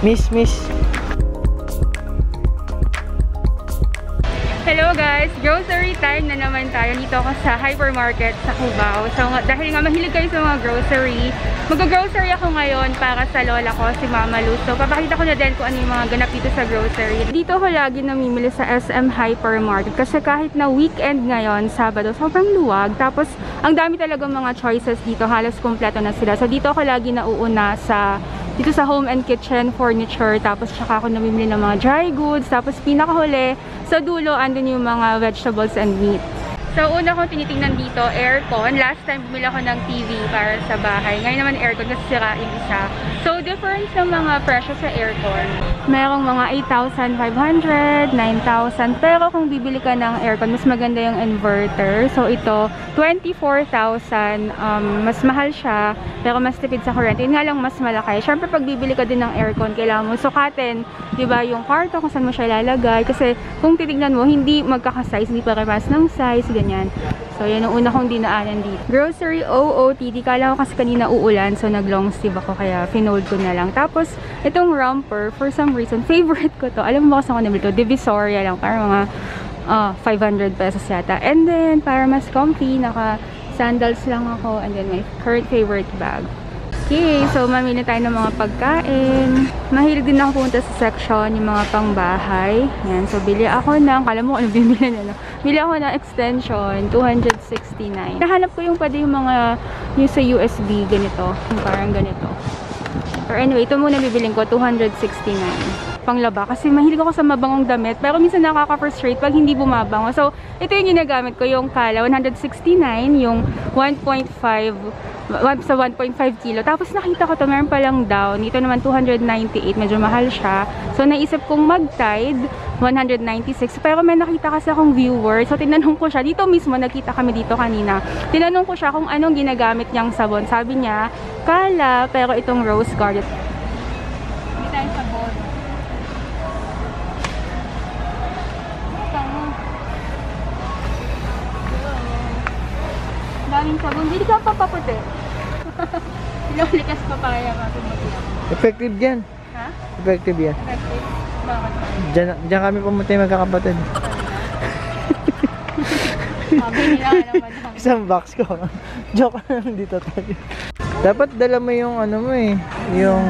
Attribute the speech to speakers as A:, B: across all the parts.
A: Miss.
B: Hello guys! Grocery time na naman tayo. Dito ako sa hypermarket sa Cubao. So dahil nga mahilig kayo sa mga grocery, mag-grocery ako ngayon para sa lola ko, si Mama Luz. So papakita ko na din kung ano yung mga ganap dito sa grocery. Dito ako lagi namimili sa SM Hypermarket kasi kahit na weekend ngayon, Sabado, sobrang luwag. Tapos ang dami talagang mga choices dito. Halos kompleto na sila. So dito ako lagi nauuna dito sa home and kitchen furniture, tapos tsaka ako namimili ng mga dry goods, tapos pinakahuli sa dulo andun yung mga vegetables and meat. So una kong tinitingnan dito, aircon. Last time bumili ako ng TV para sa bahay. Ngayon naman aircon kasi sira yung isa. So difference ng mga presyo sa aircon. Merong mga 8,500, 9,000. Pero kung bibili ka ng aircon, mas maganda yung inverter. So ito, 24,000. Mas mahal siya, pero mas tipid sa kuryente. Yun nga lang mas malaki. Siyempre pag bibili ka din ng aircon, kailangan mo sukatin, diba, yung kwarto kung saan mo siya ilalagay. Kasi kung titignan mo, hindi magkakasize, hindi parehas ng size, ganyan. So yan ang una kong dinaanan dito. Grocery OOTD. Kala ko kasi kanina uulan, so nag long sleeve ako, kaya finold ko na lang. Tapos itong romper, for some reason favorite ko to. Alam mo ba kung saan ko nabili to? Divisoria lang, para mga 500 pesos yata. And then para mas comfy, naka sandals lang ako, and then my current favorite bag. Okay, so mamili tayo ng mga pagkain. Mahilig din ako punta sa section, yung mga pangbahay. Yan, so bili ako ng, kala mo ano bibili na, no? Bili ako ng extension, 269. Nahanap ko yung pwede yung mga, yung sa USB, ganito. Yung parang ganito. Or anyway, ito muna bibiling ko, 269. Panglaba, kasi mahilig ako sa mabangong damit, pero minsan nakaka-frustrate pag hindi bumabango. So, ito yung ginagamit ko, yung Kala, 169, yung 1.5 sa 1.5 kilo. Tapos nakita ko to, meron palang down. Ito naman 298, medyo mahal siya. So naisip kong mag-Tide, 196. Pero may nakita kasi akong viewer. So tinanong ko siya, dito mismo, nakita kami dito kanina. Tinanong ko siya kung anong ginagamit niyang sabon. Sabi niya, Kala, pero itong Rose Garden. Hindi tayo sabon. Daming sabon. Hindi ka papaputi. Ilang likas papaya ka.
A: Effective yan.
B: Ha?
A: Effective yan.
B: Effective? Bakit?
A: Diyan kami pumunta yung magkakapatid.
B: Sabi nila ka naman.
A: Isang box ko. Joke lang, dito tayo. Dapat dala mo yung ano mo eh. Yung...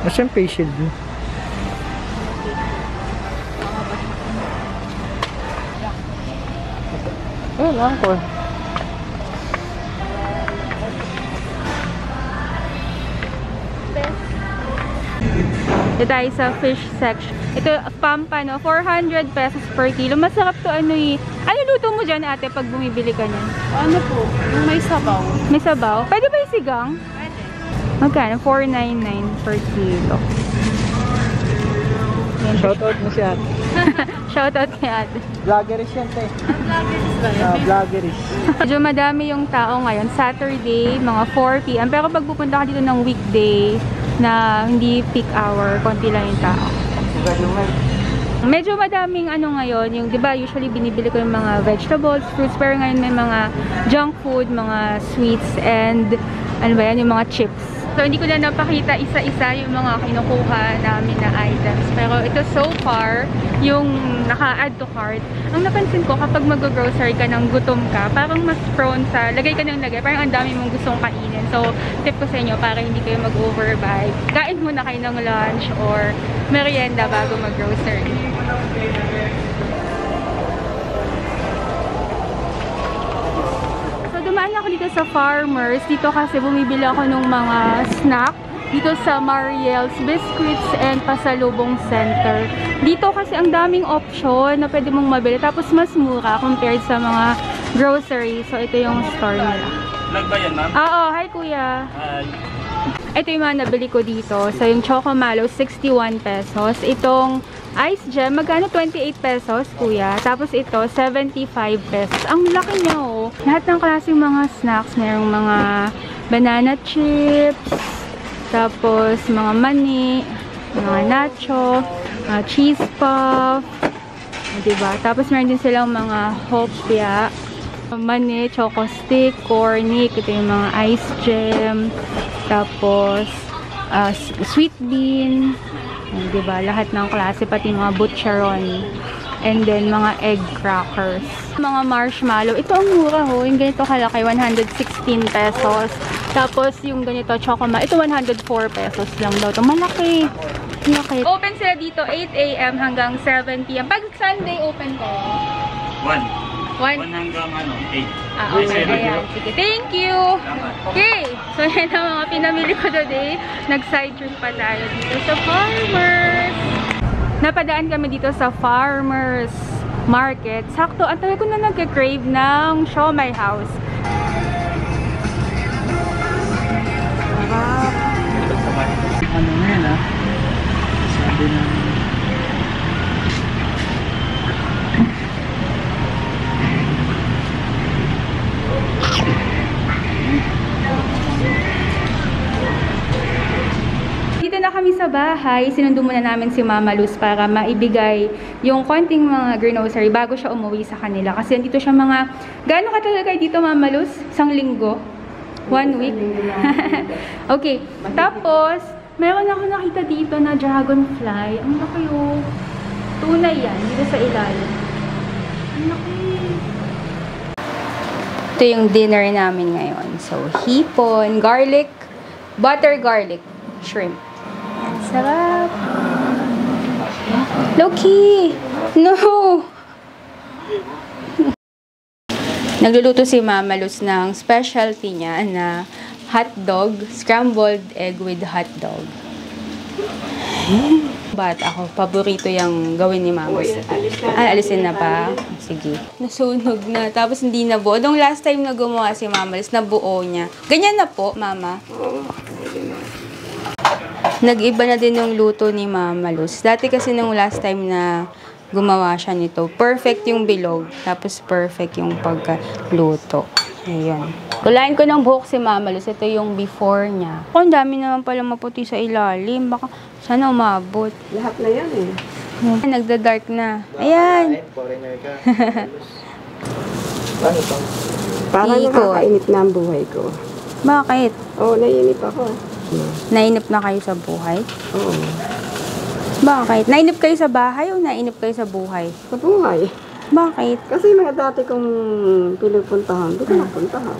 A: Mas yung face shield mo. Eh, lang ko.
B: Ito tayo sa fish section. Ito, pampano, 400 pesos per kilo. Masarap to, ano eh. Ano luto mo dyan, ate, pag bumibili ka niyan?
C: Ano po? Yung may sabaw.
B: May sabaw? Pwede ba yung sigang?
C: Pwede.
B: Magkano? 499 per kilo.
A: Shoutout mo si ate.
B: Shoutout kay ate.
A: Vloggeris yan, te.
C: Vloggeris ba yun?
A: Vloggeris.
B: Medyo madami yung tao ngayon. Saturday, mga 4 p.m. Pero pag pupunta ka dito ng weekday na hindi peak hour, konti lang yung tao. Medyo madaming ano ngayon, yung 'di ba usually binibili ko yung mga vegetables, fruits, pero ngayon may mga junk food, mga sweets, and ano ba yan, yung mga chips. So hindi ko na napakita isa-isa yung mga kinukuha namin na items. Pero ito so far, yung naka-add to cart. Ang napansin ko, kapag mag-grocery ka ng gutom ka, parang mas prone sa lagay ka ng lagay. Parang ang dami mong gustong kainin. So tip ko sa inyo, para hindi kayo mag-overbuy, kain muna kayo ng lunch or merienda bago mag-grocery. Dumaan ako dito sa Farmers. Dito kasi bumibili ako ng mga snack. Dito sa Mariel's Biscuits and Pasalubong Center. Dito kasi ang daming option na pwede mong mabili. Tapos mas mura compared sa mga grocery. So ito yung store nila.
D: Vlog ba yan, ma'am?
B: Oo, hi kuya.
D: Hi.
B: Ito yung mga nabili ko dito. So yung Choco Malo, 61 pesos. Itong Ice Gem, magkano? 28 pesos, kuya. Tapos ito, 75 pesos. Ang laki niya, oh. Lahat ng klaseng mga snacks. Mayroong mga banana chips, tapos mga mani, mga nacho, mga cheese puff, diba? Tapos meron din silang mga hopya. Mani, choco stick, cornic, ito yung mga ice gem, tapos sweet bean, diba? Lahat ng klase, pati mga butcheron, and then mga egg crackers. Mga marshmallow, ito ang mura ho, yung ganito kalaki, 116 pesos. Tapos yung ganito chocolate, ito 104 pesos lang daw. Ito malaki. Malaki. Open sila dito 8 a.m. hanggang 7 p.m. Pag Sunday open kayo? 1 hanggang 8. Okay. Ayan. Sige. Thank you. Okay. So, yan ang mga pinamili ko today. Nag-side trip pa tayo dito sa Farmers. Napadaan kami dito sa Farmers Market. Sakto, ang tagal ko na nagka-crave ng siomai house.
A: Ano na yan sabi na
B: dito na kami sa bahay. Sinundo muna namin si Mama Luz para maibigay yung konting mga grocery bago siya umuwi sa kanila. Kasi dito siya mga... Gaano katagal kayo dito, Mama Luz? 1 linggo? 1 week? Okay. Tapos, meron ako nakita dito na dragonfly. Ang laki oh. Tunay yan. Dito sa ilalim. Ang laki. Ito yung dinner namin ngayon. So, hipon, garlic, butter garlic, shrimp. Sarap. Loki! No! Nagluluto si Mama Luz ng specialty niya na hotdog, scrambled egg with hotdog. But ako, paborito yung gawin ni Mama. Alisin na pa? Sige. Nasunog na. Tapos hindi nabuo. Nung last time na gumawa si Mama Luz, nabuo niya. Ganyan na po, Mama. Nag-iba na din yung luto ni Mama Luz. Dati kasi nung last time na gumawa siya nito, perfect yung bilog. Tapos perfect yung pagkaluto. Ayan. Kulain ko ng buhok si Mama Luz. Ito yung before niya. Ang dami naman pala maputi sa ilalim. Baka sana umabot.
C: Lahat na yan eh.
B: Nagda-dark na. Ayan.
A: foreigner ka.
C: Parang
B: Ikot.
C: nakakainip na ang buhay ko.
B: Bakit?
C: Oo, naiinip ako.
B: Nainip na kayo sa buhay?
C: Oo.
B: Bakit? Nainip kayo sa bahay o nainip kayo sa buhay?
C: Sa buhay.
B: Bakit?
C: Kasi mga dati kong pinupuntahan, di ko napuntahan.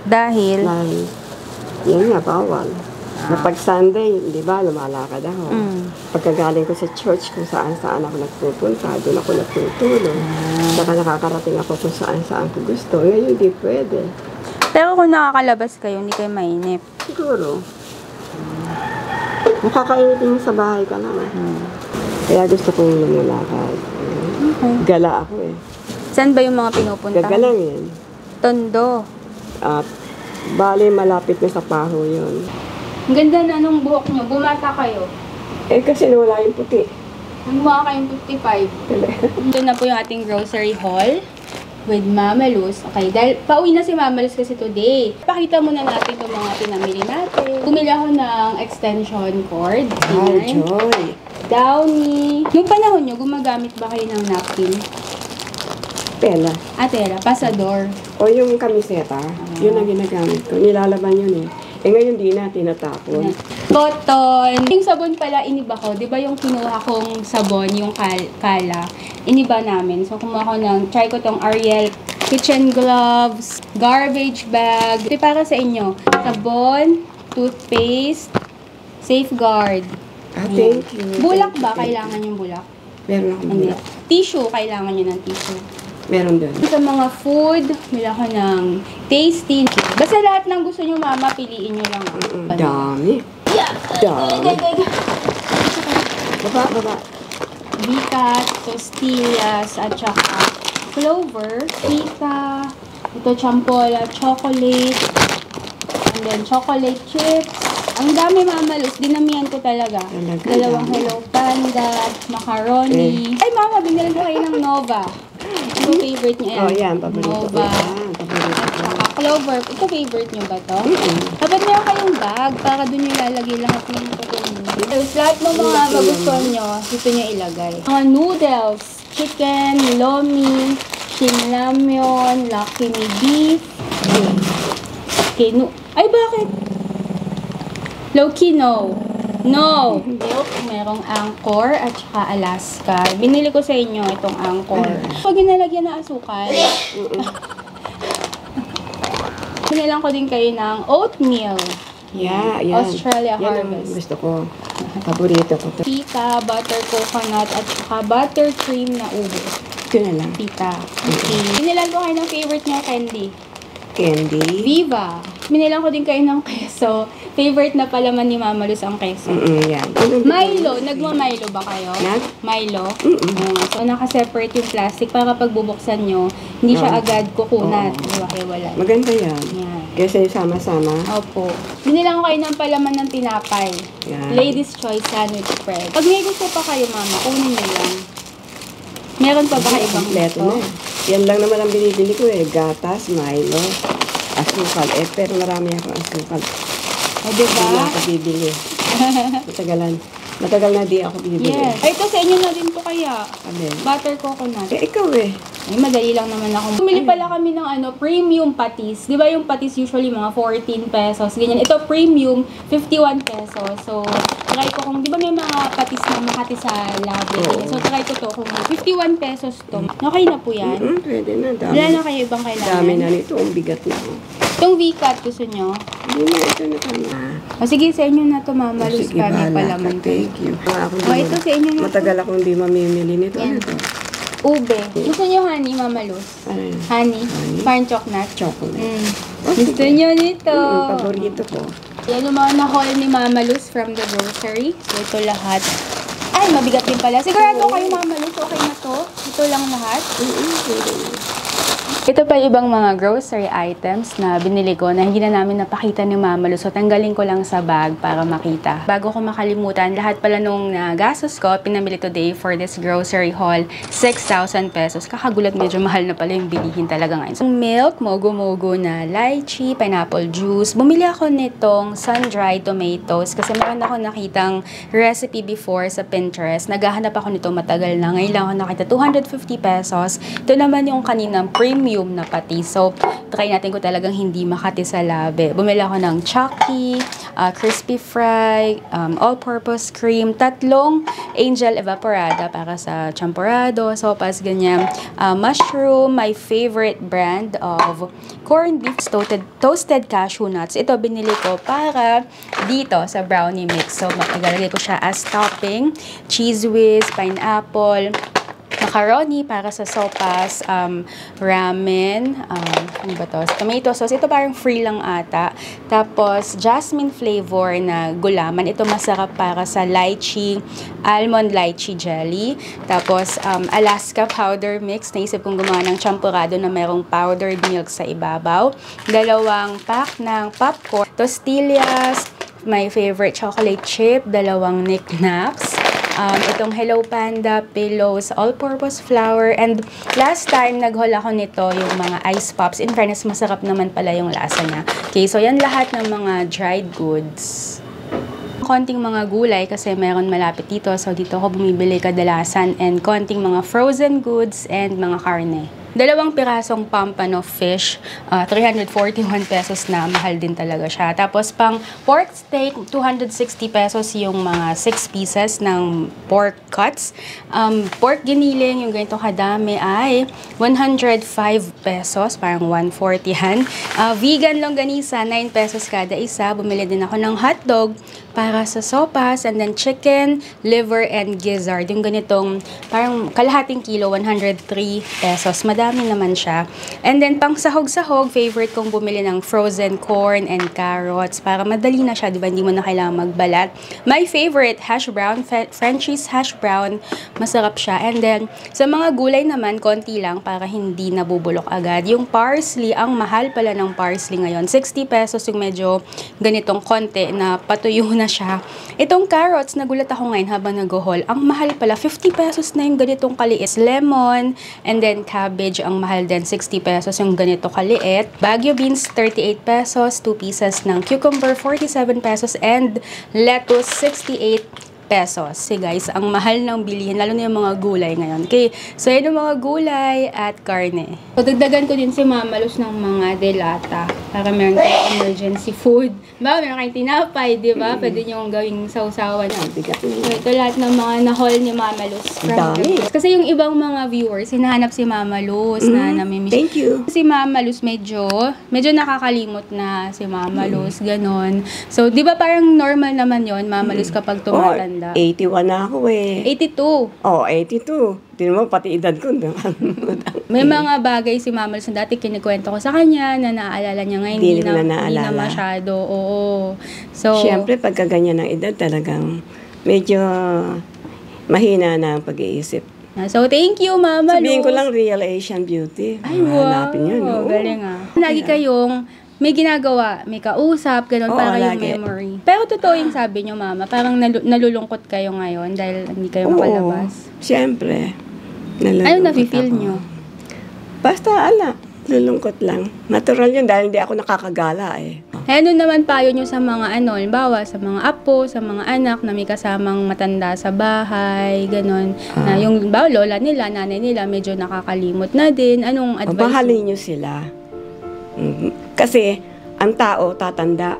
B: Dahil?
C: Dahil, yan nga, bawal. Na pag Sunday, di ba, lumalakad ako. Pagkagaling ko sa church, kung saan-saan ako nagpupunta, doon ako nagtutulong. Saka nakakarating ako kung saan-saan ko gusto. Ngayon, di pwede.
B: Pero kung nakakalabas kayo, hindi kayo mainip.
C: Siguro. Nakakainip din sa bahay ka naman. Kaya gusto kong lumalakad.
B: Okay.
C: Gala ako eh.
B: Saan ba yung mga pinupuntahan?
C: Gagalangin.
B: Tondo.
C: At bali malapit na sa Paho yun.
B: Ang ganda na nung buhok nyo. Bumata kayo.
C: Eh kasi wala yung puti.
B: Gumawa kayong 55. Ito na po yung ating grocery haul with Mama Luz. Okay, dahil pauwi na si Mama Luz kasi today. Pakita muna natin itong mga pinamili natin. Bumili ako ng extension cord. Ayan.
C: Joy.
B: Downy. Nung panahon nyo, gumagamit ba kayo ng napkin?
C: Pela.
B: Tela, pasador.
C: O yung kamiseta, yun ang ginagamit ko. Nilalaban yun eh. Eh ngayon di na, tinatapon.
B: Cotton. Yung sabon pala, iniba ko. Di ba yung kinuha kong sabon, yung kala, iniba namin. So, kumuha ko try ko tong Ariel kitchen gloves, garbage bag. Ito para sa inyo. Sabon, toothpaste, safeguard.
C: Thank you.
B: Bulak ba? Kailangan yung bulak?
C: Meron akong
B: Hindi.
C: bulak.
B: Tissue, kailangan nyo ng tissue.
C: Meron doon.
B: Sa mga food, bila ko ng tasty. Basta lahat ng gusto nyo, Mama, piliin nyo lang.
C: Dami. Dami. Baba.
B: Bicat, tostillas, at saka clover, pita, ito champola, chocolate, and then chocolate chips. Ang dami, Mama Luz. Dinamihan ko talaga. Dalawang Hello Panda, macaroni. Ay, Mama, binili ko kayo ng Nova. Ito favorite niya yan.
C: Oh, yan. Paborito ko.
B: Nova.
C: Paborito ko.
B: Saka clover. Ito favorite niyo ba to? Dapat meron kayong bag para doon yung lalagay lahat ng kukunin. Tapos lahat ng mga magustuhan nyo, dito nyo ilagay. Mga noodles, chicken, lomi, Shinramyun, Lucky Me Beef, Kinu... Ay, bakit? Low-key, no. No! Milk, merong Angkor at saka Alaska. Binili ko sa inyo itong Angkor. Pag ginalagyan na asukal, binilang ko din kayo ng oatmeal.
C: Yeah, yan.
B: Australia
C: Yan ang
B: Harvest.
C: gusto ko. Paborito ko to.
B: Pita, butter coconut, at saka butter cream na ubo.
C: Ito na lang.
B: Pita. Okay. Binilan ko kayo ng favorite niya candy.
C: Candy.
B: Viva. Binilan ko din kayo ng keso. Favorite na palaman ni Mama Luz ang keso.
C: Yan.
B: Milo. Nagma-Milo ba kayo? Milo? So, naka-separate yung plastic para pag bubuksan nyo, hindi siya agad kukunat. Hiwa-hiwalay.
C: Maganda yan.
B: Yan.
C: Kasi sama-sama.
B: Opo. Binilang ko kayo ng palaman ng tinapay.
C: Yan.
B: Ladies Choice Sandwich Spread. Pag may gusto pa kayo, Mama, kunin nyo lang. Meron pa ba kayo ibang
C: Kompleto
B: gusto?
C: na. Yan lang naman ang binibili ko eh. Gatas, Milo, asukal. Pero marami akong asukal.
B: O, diba?
C: Hindi na ako bibili. Matagalan. Matagal na di ako bibili.
B: Yes. Ay, ito sa inyo na din po kaya.
C: Alin?
B: Butter coconut.
C: Ikaw eh.
B: Ay, madali lang naman ako. Bumili pala kami ng premium patis. Di ba yung patis usually mga 14 pesos, ganyan. Ito premium, 51 pesos. So, try ko kung, di ba may mga patis na Makati sa labi. So, try ko to kung 51 pesos to. Okay na po yan.
C: Pwede na. Dami.
B: Wala na kayo ibang kailangan.
C: Dami na nito. Ang bigat na.
B: Itong V-cut, gusto nyo?
C: Hindi na. Ito na tama.
B: O, sige, sa inyo na to, Mama Luz.
C: Sige,
B: Kami
C: bahala
B: palaman
C: ka. Thank you.
B: O, ito sa inyo na to.
C: Matagal akong hindi mamimili nito.
B: Yan.
C: Ano to?
B: Ube. Gusto nyo honey, Mama Luz?
C: Ano yun?
B: Honey? Parang chocolate.
C: Chocolate.
B: Gusto nyo nito?
C: Paborito ko.
B: Yan yung mga na-haul ni Mama Luz from the grocery. So, ito lahat. Ay, mabigat din pala. Sigurado kayo, Mama Luz, okay na to? Ito lang lahat? Ito pa yung ibang mga grocery items na binili ko na hindi na namin napakita ni Mama Luz. So, tanggalin ko lang sa bag para makita. Bago ko makalimutan, lahat pala nung gastos ko, pinamili today for this grocery haul, 6,000 pesos. Kakagulat, medyo mahal na pala yung bilihin talaga ngayon. So, milk, mogo-mogo na lychee, pineapple juice. Bumili ako nitong sun-dried tomatoes kasi meron ako nakitang recipe before sa Pinterest. Naghahanap ako nito matagal na. Ngayon lang ako nakita, 250 pesos. Ito naman yung kaninang premium na patis. So, try natin ko talagang hindi Makati sa labi. Bumili ako ng Chucky, crispy fry, all-purpose cream, 3 Angel Evaporada para sa champurrado, sopas, ganyan. Mushroom, my favorite brand of corned beef toasted cashew nuts. Ito binili ko para dito sa brownie mix. So, maglalagay ko siya as topping. Cheese whiz, pineapple, macaroni para sa sopas, ramen, ano ba to? Tomato sauce. Ito parang free lang ata. Tapos, jasmine flavor na gulaman. Ito masarap para sa lychee, almond lychee jelly. Tapos, Alaska powder mix. Naisip kong gumawa ng champurrado na merong powdered milk sa ibabaw. 2 pack ng popcorn. Tostillas, my favorite chocolate chip. 2 knickknacks. Itong Hello Panda pillows, all-purpose flour, and last time nag-haul ako nito yung mga ice pops. In fairness, masarap naman pala yung lasa niya. Okay, so yan lahat ng mga dried goods. Konting mga gulay kasi meron malapit dito, so dito ako bumibili kadalasan, and konting mga frozen goods and mga karne. 2 pirasong pampano fish, 341 pesos na, mahal din talaga siya. Tapos pang pork steak, 260 pesos yung mga 6 pieces ng pork cuts. Pork giniling, yung ganito kadami ay 105 pesos, parang 140han. Vegan longganisa, 9 pesos kada isa. Bumili din ako ng hotdog para sa sopas, and then chicken, liver, and gizzard. Yung ganitong parang kalahating kilo, 103 pesos. Madami naman siya. And then, pang sahog-sahog, favorite kong bumili ng frozen corn and carrots para madali na siya, di ba? Hindi mo na kailangan magbalat. My favorite, hash brown, Frenchie's hash brown. Masarap siya. And then, sa mga gulay naman, konti lang para hindi nabubulok agad. Yung parsley, ang mahal pala ng parsley ngayon. 60 pesos yung medyo ganitong konti na patuyo na siya. Itong carrots, nagulat ako ngayon habang nag-haul. Ang mahal pala, 50 pesos na yung ganitong kaliit. Lemon, and then cabbage, ang mahal din, 60 pesos yung ganito kaliit. Baguio beans, 38 pesos. 2 pieces ng cucumber, 47 pesos. And lettuce, 68
D: pesos. Guys, ang mahal ng bilihin, lalo na yung mga gulay ngayon. Okay, so yun yung mga gulay at karne. So, dagdagan ko din si Mama Luz ng mga delata para meron kayong emergency food. Diba? Meron kayong tinapay, di ba? Pwede nyo gawing sausawan.
C: Bigat
D: So, ito lahat ng mga na-haul ni Mama Luz.
C: Dami.
D: Kasi yung ibang mga viewers, hinahanap si Mama Luz na namimiss.
C: Thank you.
D: Si Mama Luz medyo nakakalimot na si Mama Luz, ganon. So, di ba parang normal naman yon Mama Luz kapag tumatanda?
C: 81 na ako eh.
D: 82.
C: 82. Tingnan mo, pati edad ko.
D: May mga bagay si Mama Luz na dati kinikwento ko sa kanya na naaalala niya ngayon.
C: Hindi na
D: Hindi
C: naalala.
D: na masyado. Oo. So,
C: Siyempre, pagka ganyan ng edad, talagang medyo mahina na ang pag-iisip.
D: so thank you, Mama Luz.
C: Sabihin ko lang, real Asian beauty.
D: Ay, wow.
C: Hanapin yun. oo.
D: Galing ah. Lagi kayong may ginagawa, may kausap, ganun,
C: Oo,
D: para yung
C: lagi.
D: memory. Pero totoo yung sabi nyo, Mama, parang nalulungkot kayo ngayon dahil hindi kayo makalabas.
C: Siyempre.
D: Ano nafe-feel nyo?
C: Basta, lulungkot lang. Natural yun dahil hindi ako nakakagala eh.
D: Ano naman payo nyo sa mga halimbawa, sa mga apo, sa mga anak na may kasamang matanda sa bahay, ganun, na yung lola nila, nanay nila, medyo nakakalimot na din. Anong advice?
C: Mahalin nyo sila. Kasi, ang tao tatanda.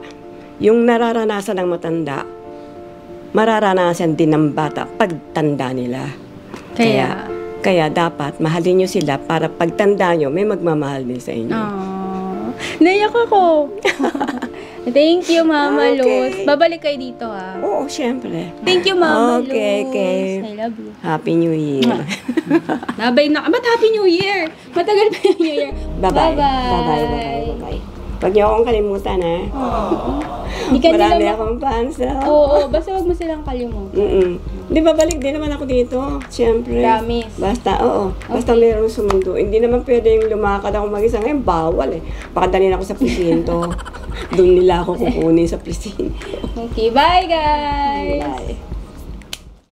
C: Yung nararanasan ng matanda, mararanasan din ng bata pagtanda nila. Kaya dapat mahalin nyo sila para pagtanda nyo, may magmamahal din sa inyo.
D: Naiyak ako. Thank you, Mama
C: Okay.
D: Luz. Babalik kayo dito, ha?
C: Oo, siyempre.
D: Thank you, Mama Luz.
C: Okay.
D: I love you.
C: Happy New Year.
D: Nabay na. Ba't Happy New Year? Matagal pa yung New Year.
C: Bye-bye.
D: Bye-bye.
C: Bye-bye. Huwag niyo akong kalimutan, ha?
D: Di ka nila
C: Marami akong fans, ha?
D: Oo, basta wag mo silang kalimutan.
C: Di ba balik din naman ako dito? Siyempre.
D: Promise.
C: Basta, Basta mayroong sumundo. Hindi naman pwedeng lumakad ako mag-isa. Ngayon, bawal eh. Baka dalhin ako sa presinto. Doon nila ako kukunin sa presinto.
D: Okay, bye guys!
C: Bye.